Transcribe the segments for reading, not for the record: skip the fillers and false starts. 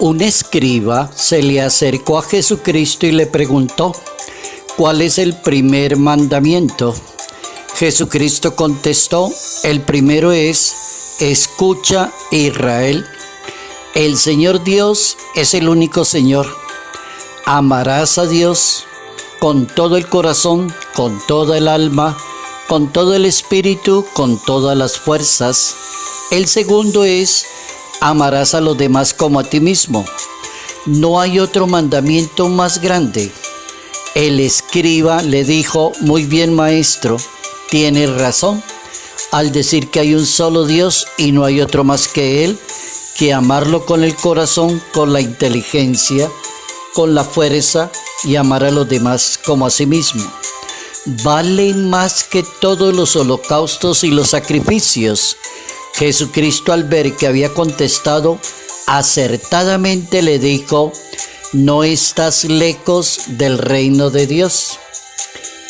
Un escriba se le acercó a Jesucristo y le preguntó: ¿cuál es el primer mandamiento? Jesucristo contestó: el primero es: escucha, Israel, el Señor Dios es el único Señor. Amarás a Dios con todo el corazón, con toda el alma, con todo el espíritu, con todas las fuerzas. El segundo es: amarás a los demás como a ti mismo. No hay otro mandamiento más grande. El escriba le dijo: muy bien, maestro, tienes razón al decir que hay un solo Dios y no hay otro más que Él, que amarlo con el corazón, con la inteligencia, con la fuerza y amar a los demás como a sí mismo. Vale más que todos los holocaustos y los sacrificios. Jesucristo, al ver que había contestado acertadamente, le dijo: no estás lejos del reino de Dios.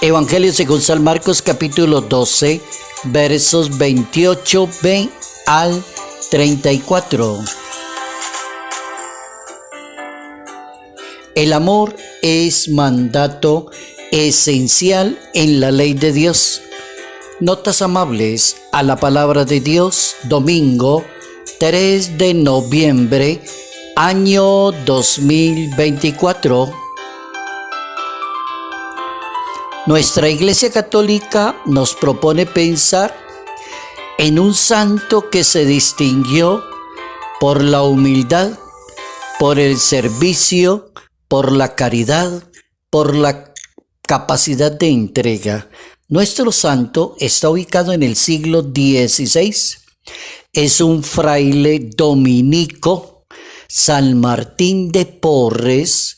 Evangelio según San Marcos, capítulo 12, versos 28b al 34. El amor es mandato esencial en la ley de Dios. Notas amables a la palabra de Dios, domingo 3 de noviembre, año 2024. Nuestra Iglesia Católica nos propone pensar en un santo que se distinguió por la humildad, por el servicio, por la caridad, por la capacidad de entrega. Nuestro santo está ubicado en el siglo XVI. Es un fraile dominico, San Martín de Porres,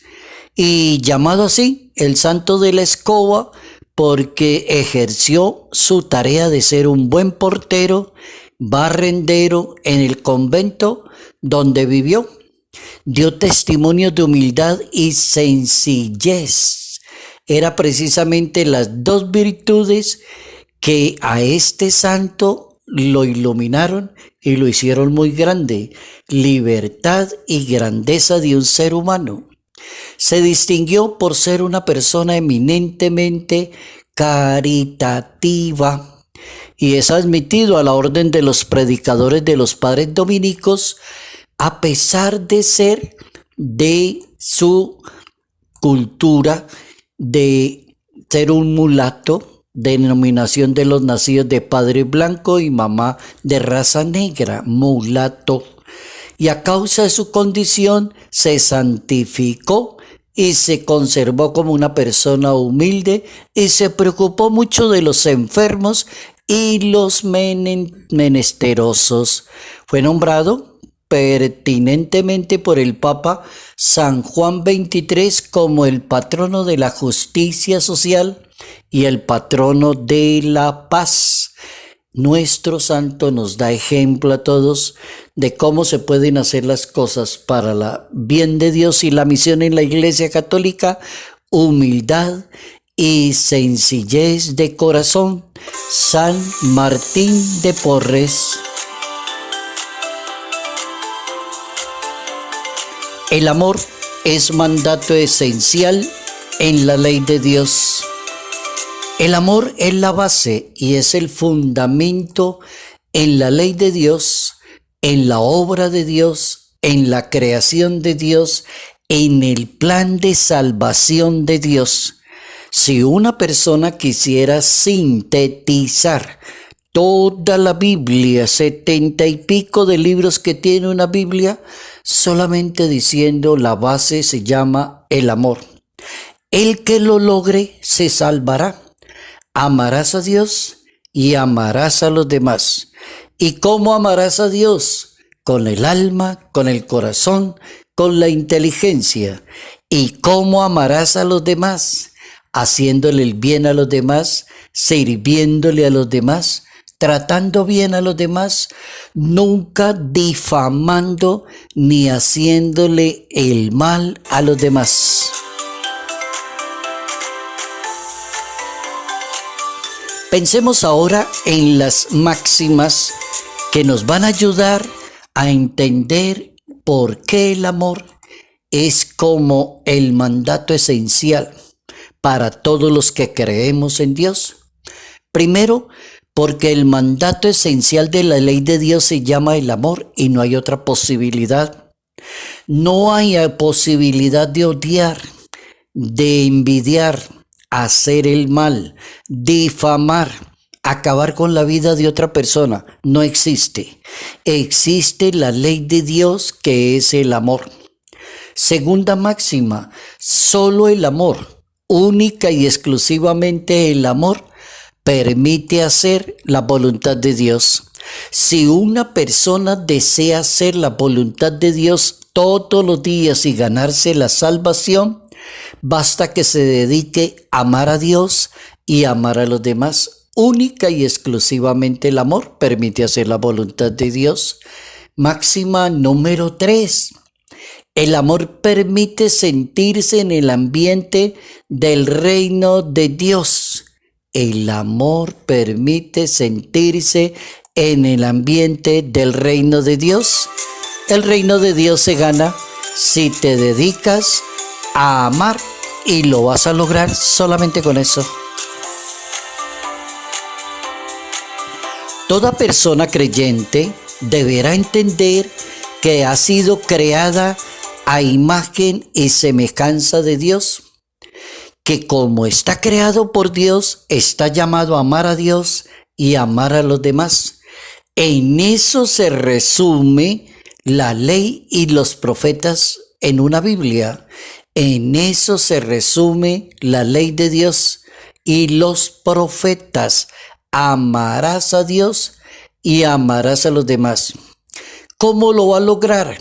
y llamado así el santo de la escoba porque ejerció su tarea de ser un buen portero, barrendero en el convento donde vivió. Dio testimonio de humildad y sencillez. Era precisamente las dos virtudes que a este santo lo iluminaron y lo hicieron muy grande: libertad y grandeza de un ser humano. Se distinguió por ser una persona eminentemente caritativa y es admitido a la orden de los predicadores de los padres dominicos, a pesar de ser de su cultura, de ser un mulato, denominación de los nacidos de padre blanco y mamá de raza negra, mulato. Y a causa de su condición se santificó y se conservó como una persona humilde y se preocupó mucho de los enfermos y los menesterosos. Fue nombrado pertinentemente por el Papa San Juan XXIII como el patrono de la justicia social y el patrono de la paz. Nuestro santo nos da ejemplo a todos de cómo se pueden hacer las cosas para el bien de Dios y la misión en la Iglesia Católica: humildad y sencillez de corazón. San Martín de Porres. El amor es mandato esencial en la ley de Dios. El amor es la base y es el fundamento en la ley de Dios, en la obra de Dios, en la creación de Dios, en el plan de salvación de Dios. Si una persona quisiera sintetizar toda la Biblia, 70 y pico de libros que tiene una Biblia, solamente diciendo la base se llama el amor. El que lo logre se salvará. Amarás a Dios y amarás a los demás. ¿Y cómo amarás a Dios? Con el alma, con el corazón, con la inteligencia. ¿Y cómo amarás a los demás? Haciéndole el bien a los demás, sirviéndole a los demás, tratando bien a los demás, nunca difamando ni haciéndole el mal a los demás. Pensemos ahora en las máximas que nos van a ayudar a entender ¿por qué el amor es como el mandato esencial para todos los que creemos en Dios? Primero, porque el mandato esencial de la ley de Dios se llama el amor y no hay otra posibilidad. No hay posibilidad de odiar, de envidiar, hacer el mal, difamar, acabar con la vida de otra persona. No existe. Existe la ley de Dios, que es el amor. Segunda máxima, solo el amor, única y exclusivamente el amor, permite hacer la voluntad de Dios. Si una persona desea hacer la voluntad de Dios todos los días y ganarse la salvación, basta que se dedique a amar a Dios y amar a los demás. Única y exclusivamente el amor permite hacer la voluntad de Dios. Máxima número 3. El amor permite sentirse en el ambiente del reino de Dios. El amor permite sentirse en el ambiente del reino de Dios. El reino de Dios se gana si te dedicas a amar y lo vas a lograr solamente con eso. Toda persona creyente deberá entender que ha sido creada a imagen y semejanza de Dios, que como está creado por Dios, está llamado a amar a Dios y amar a los demás. En eso se resume la ley y los profetas en una Biblia. En eso se resume la ley de Dios y los profetas. Amarás a Dios y amarás a los demás. ¿Cómo lo va a lograr?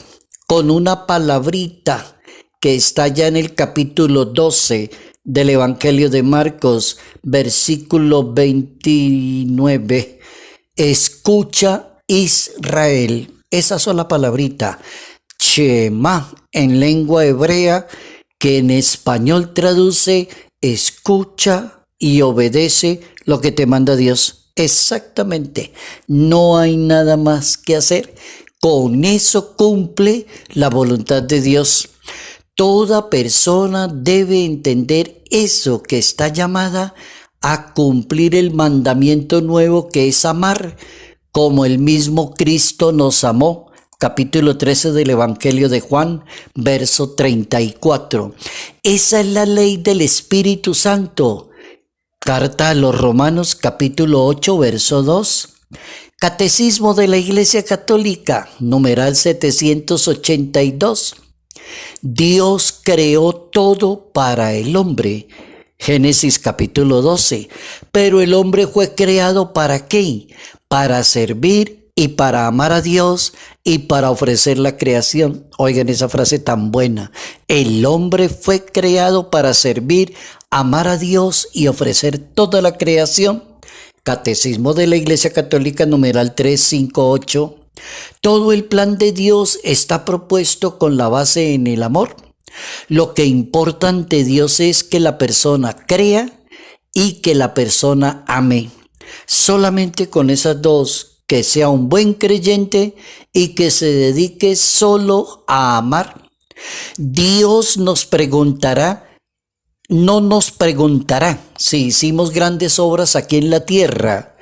Con una palabrita que está ya en el capítulo 12 del Evangelio de Marcos, versículo 29. Escucha, Israel. Esa sola palabrita, Shema, en lengua hebrea, que en español traduce escucha y obedece lo que te manda Dios. Exactamente, no hay nada más que hacer. Con eso cumple la voluntad de Dios. Toda persona debe entender eso, que está llamada a cumplir el mandamiento nuevo, que es amar, como el mismo Cristo nos amó. Capítulo 13 del Evangelio de Juan, verso 34. Esa es la ley del Espíritu Santo. Carta a los Romanos, capítulo 8, verso 2. Catecismo de la Iglesia Católica, numeral 782. Dios creó todo para el hombre. Génesis capítulo 12. Pero el hombre fue creado ¿para qué? Para servir y para amar a Dios y para ofrecer la creación. Oigan esa frase tan buena. El hombre fue creado para servir, amar a Dios y ofrecer toda la creación. Catecismo de la Iglesia Católica, numeral 358. Todo el plan de Dios está propuesto con la base en el amor. Lo que importa ante Dios es que la persona crea y que la persona ame. Solamente con esas dos, que sea un buen creyente y que se dedique solo a amar. Dios nos preguntará, no nos preguntará si hicimos grandes obras aquí en la tierra.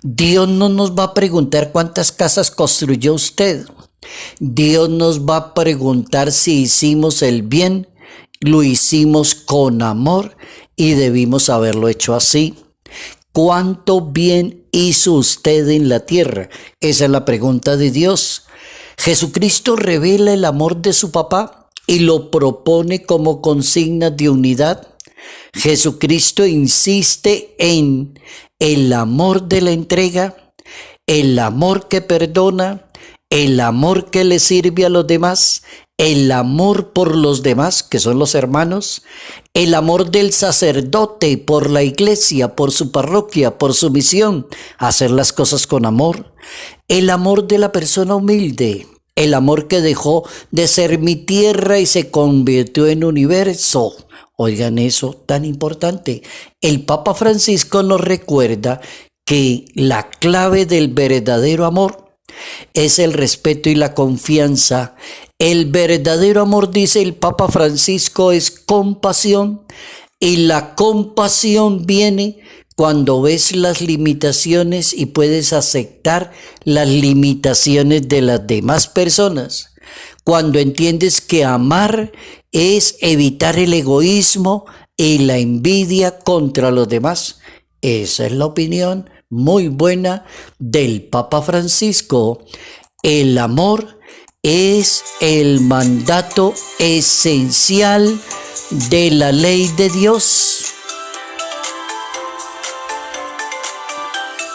Dios no nos va a preguntar cuántas casas construyó usted. Dios nos va a preguntar si hicimos el bien, lo hicimos con amor y debimos haberlo hecho así. ¿Cuánto bien hizo usted en la tierra? Esa es la pregunta de Dios. Jesucristo revela el amor de su papá y lo propone como consigna de unidad. Jesucristo insiste en el amor de la entrega, el amor que perdona, el amor que le sirve a los demás, el amor por los demás, que son los hermanos, el amor del sacerdote por la iglesia, por su parroquia, por su misión, hacer las cosas con amor, el amor de la persona humilde, el amor que dejó de ser mi tierra y se convirtió en universo. Oigan eso tan importante. El Papa Francisco nos recuerda que la clave del verdadero amor es el respeto y la confianza El verdadero amor, dice el Papa Francisco, es compasión, y la compasión viene cuando ves las limitaciones y puedes aceptar las limitaciones de las demás personas. Cuando entiendes que amar es evitar el egoísmo y la envidia contra los demás. Esa es la opinión muy buena del Papa Francisco. El amor es el mandato esencial de la ley de Dios.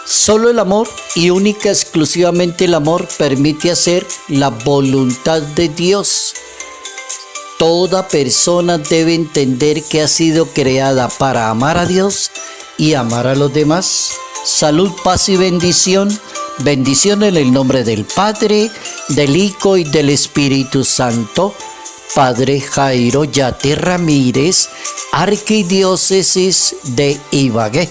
Solo el amor, y única exclusivamente el amor, permite hacer la voluntad de Dios. Toda persona debe entender que ha sido creada para amar a Dios y amar a los demás. Salud, paz y bendición. Bendición en el nombre del Padre, del Hijo y del Espíritu Santo. Padre Jairo Yate Ramírez, Arquidiócesis de Ibagué.